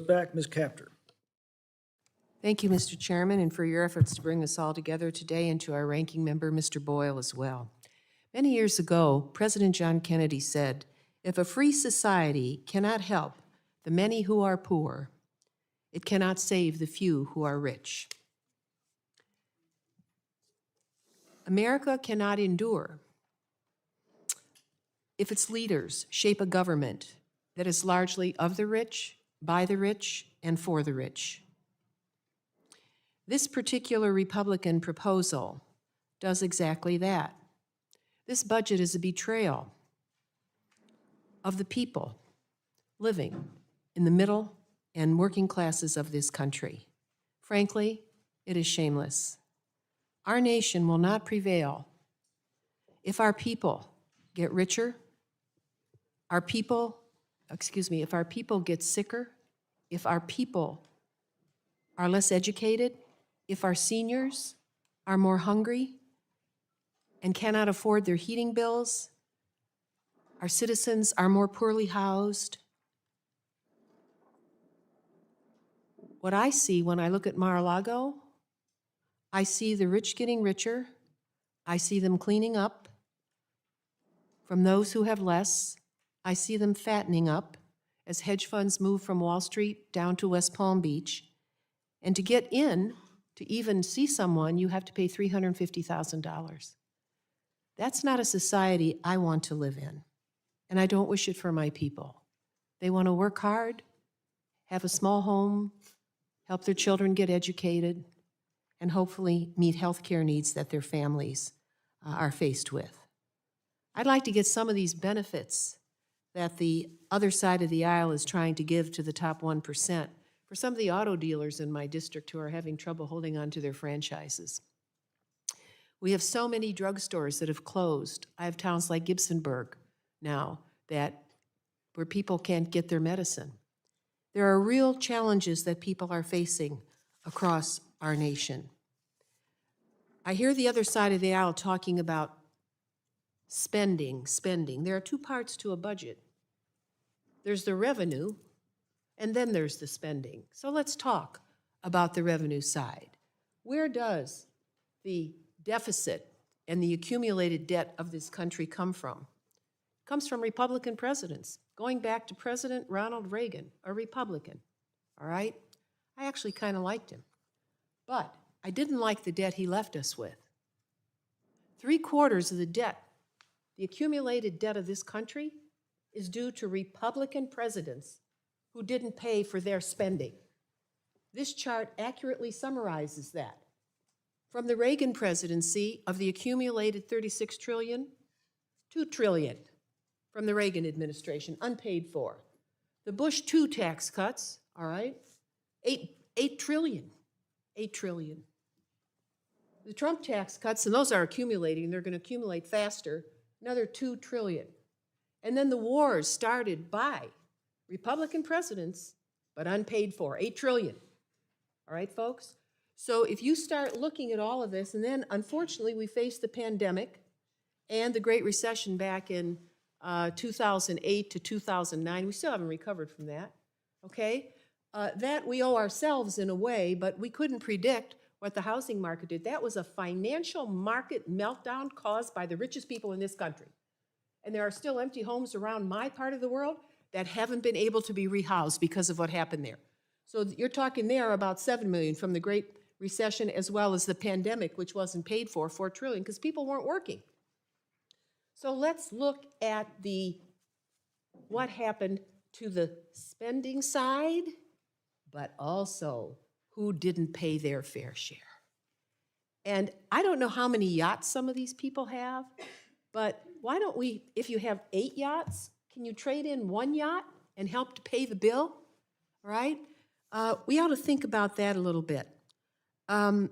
back. Ms. Kaptur. Thank you, Mr. Chairman, and for your efforts to bring us all together today, and to our ranking member, Mr. Boyle, as well. Many years ago, President John Kennedy said, "If a free society cannot help the many who are poor, it cannot save the few who are rich." America cannot endure if its leaders shape a government that is largely of the rich, by the rich, and for the rich. This particular Republican proposal does exactly that. This budget is a betrayal of the people living in the middle and working classes of this country. Frankly, it is shameless. Our nation will not prevail if our people get richer, if our people get sicker, if our people are less educated, if our seniors are more hungry and cannot afford their heating bills, our citizens are more poorly housed. What I see when I look at Mar-a-Lago, I see the rich getting richer. I see them cleaning up from those who have less. I see them fattening up as hedge funds move from Wall Street down to West Palm Beach. And to get in, to even see someone, you have to pay $350,000. That's not a society I want to live in, and I don't wish it for my people. They want to work hard, have a small home, help their children get educated, and hopefully meet health care needs that their families are faced with. I'd like to get some of these benefits that the other side of the aisle is trying to give to the top 1% for some of the auto dealers in my district who are having trouble holding on to their franchises. We have so many drugstores that have closed. I have towns like Gibsonburg now where people can't get their medicine. There are real challenges that people are facing across our nation. I hear the other side of the aisle talking about spending. There are two parts to a budget. There's the revenue, and then there's the spending. So let's talk about the revenue side. Where does the deficit and the accumulated debt of this country come from? It comes from Republican presidents, going back to President Ronald Reagan, a Republican, all right? I actually kind of liked him, but I didn't like the debt he left us with. 3/4 of the debt, the accumulated debt of this country, is due to Republican presidents who didn't pay for their spending. This chart accurately summarizes that. From the Reagan presidency, of the accumulated $36 trillion, $2 trillion from the Reagan administration, unpaid for. The Bush 2 tax cuts, all right, $8 trillion. The Trump tax cuts, and those are accumulating, they're going to accumulate faster, another $2 trillion. And then the wars started by Republican presidents, but unpaid for, $8 trillion. All right, folks? So if you start looking at all of this, and then unfortunately we faced the pandemic and the Great Recession back in 2008 to 2009. We still haven't recovered from that, okay? That we owe ourselves in a way, but we couldn't predict what the housing market did. That was a financial market meltdown caused by the richest people in this country. And there are still empty homes around my part of the world that haven't been able to be rehoused because of what happened there. So you're talking there about 7 million from the Great Recession as well as the pandemic, which wasn't paid for, $4 trillion, because people weren't working. So let's look at what happened to the spending side, but also who didn't pay their fair share. And I don't know how many yachts some of these people have, but why don't we, if you have 8 yachts, can you trade in 1 yacht and help to pay the bill? All right? We ought to think about that a little bit. My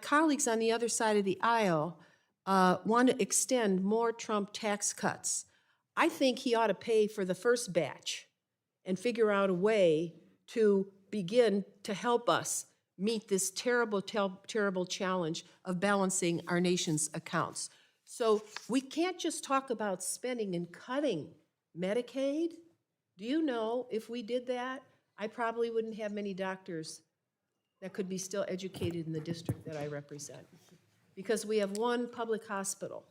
colleagues on the other side of the aisle want to extend more Trump tax cuts. I think he ought to pay for the first batch and figure out a way to begin to help us meet this terrible, terrible challenge of balancing our nation's accounts. So we can't just talk about spending and cutting Medicaid Do you know, if we did that, I probably wouldn't have many doctors that could be still educated in the district that I represent. Because we have one public hospital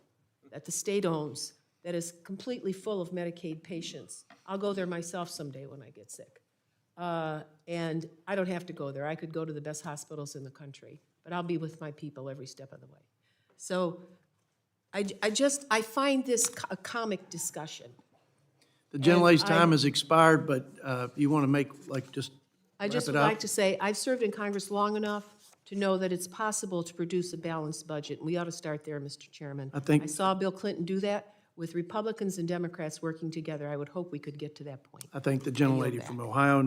that the state owns that is completely full of Medicaid patients. I'll go there myself someday when I get sick. And I don't have to go there. I could go to the best hospitals in the country, but I'll be with my people every step of the way. So I find this a comic discussion. The gentlelady's I- time has expired, but you want to make, like, just I wrap just it would up? like to say, I've served in Congress long enough to know that it's possible to produce a balanced budget, and we ought to start there, Mr. Chairman. I think- I saw Bill Clinton do that. With Republicans and Democrats working together, I would hope we could get to that point. I thank the gentlelady back. from Ohio.